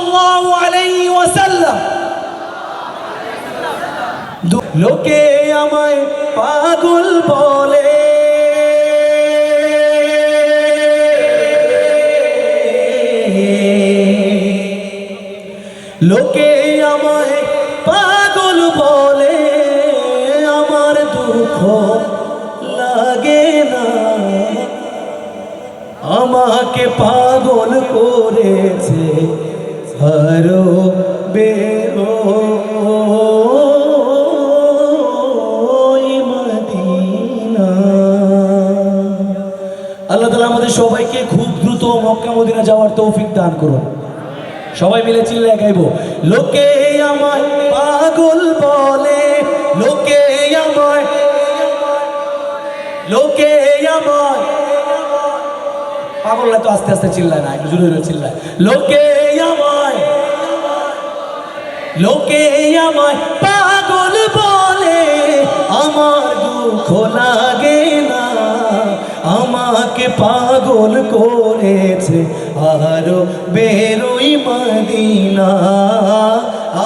সাল্লাল্লাহু আলাইহি ওয়াসাল্লাম। লোকে আমায় পাগল বলে, লোকে আমায় পাগল বলে, আমার দুঃখ লাগে না। আমাকে পাগল করেছে হারো বেরো মদিনা। আল্লাহ তাআলা আমাদের সবাইকে খুব দ্রুত মক্কা মদিনা যাওয়ার তৌফিক দান করুন। সবাই মিলে চিল্লায় গাইবো, লোকে আমায় পাগল বলে, লোকে আমায়, লোকে আমায় পাগল না তো আস্তে আস্তে চিল্লায় না, একটু জোরে জোরে চিল্লায়। লোকে আমায়, লোকে আমায় পাগল বলে, আমার দুঃখ লাগে না। আমাকে পাগল করেছে আরো বেরোই মদিনা।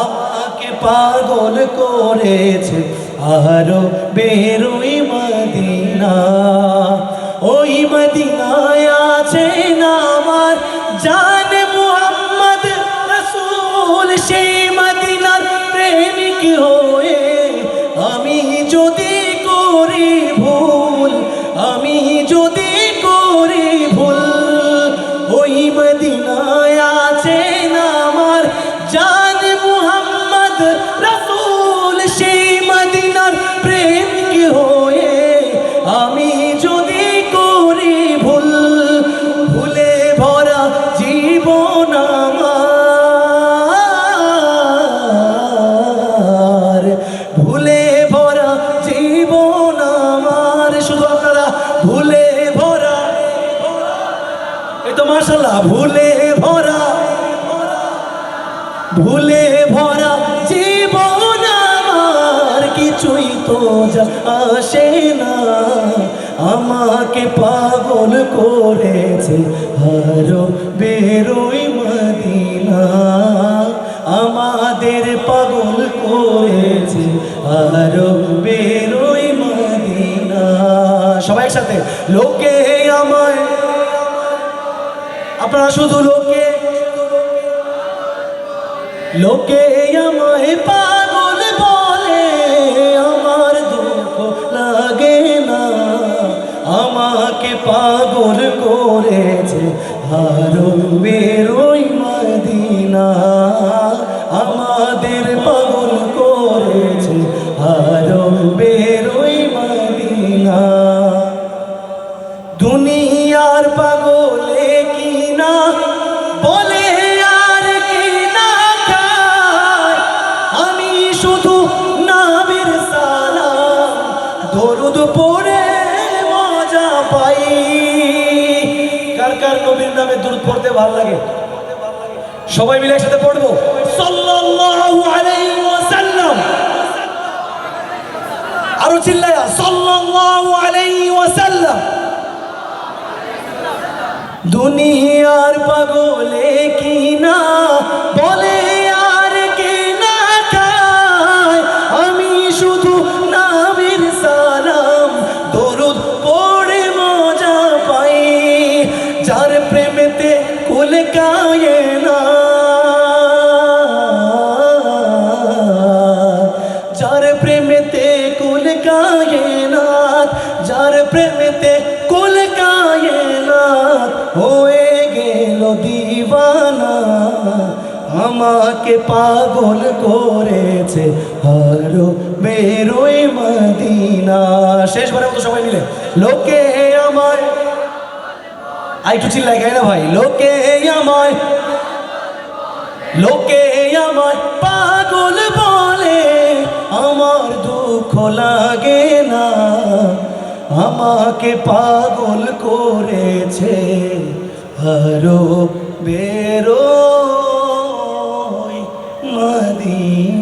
আমাকে পাগল করেছে আরো বেরোই মদিনা। ওই মদিনায় আছেন আমার জান মুহাম্মদ রাসূল। সেই মদিনার প্রেমিক হয়ে আমি যদি করি ভুল, আমি যদি করি ভুল, ওই মদিনায় আছেন আমার জান মুহাম্মদ রাসূল। সেই মদিনার প্রেমিক হয়ে আমি যদি করি ভুল, ভুলে ভরা জীবন আমার, ভুলে ভরা জীবন আমার। শুধু আপনারা ভুলে ভরা, এই তো মাশাআল্লাহ, ভুলে ভরা, ভুলে ভরা জীবন আমার। কিছুই তো আসে না, আমাকে পাগল করেছে হারো বেরোই মদিনা। আমাদের পাগল করেছে আরো বেরোই মদিনা। সবাই একসাথে, লোকে আমায়, আপনারা শুধু লোকে, লোকে আমায় পাগল বলে, আমার দুঃখ লাগে না। আমাকে পাগল করেছে আরো বেরোই মদিনা। আমাদের পাগল করেছে আরো বেরোই মদিনা। দুনিয়ার পাগলে কিনা বলে আর কিনা খায়, আমি শুধু নবীর সালাম দরুদ পড়ে মজা পাই। কার কার নবীর নামে দরুদ পড়তে ভালো লাগে? সবাই মিলে একসাথে পড়বো, সাল্লাল্লাহু আলাইহি ওয়াসাল্লাম। আরো চিল্লায়া, সাল্লাল্লাহু আলাইহি ওয়াসাল্লাম। দুনিয়ার পাগলে কিনা বলে আর কিনা খায়, আমি শুধু নবীর সালাম দরুদ পড়ে মজা পাই। যার প্রেমেতে কুল কায়না, যার প্রেমেতে কুল কায়নাত, যার প্রেমেতে কুল কায়নাত হয়ে গেল দিওয়ানা। আমাকে পাগল করেছে আরো বেরোই মদিনা। শেষবারের মতো সবাই মিলে, লোকে আমায়, আরেকটু চিল্লাই গাই না ভাই, লোকে আমায়, লোকে আমায় পাগল বলে, আমার দুঃখ লাগে না। আমাকে পাগল করেছে আরো বেরোই মদিনা।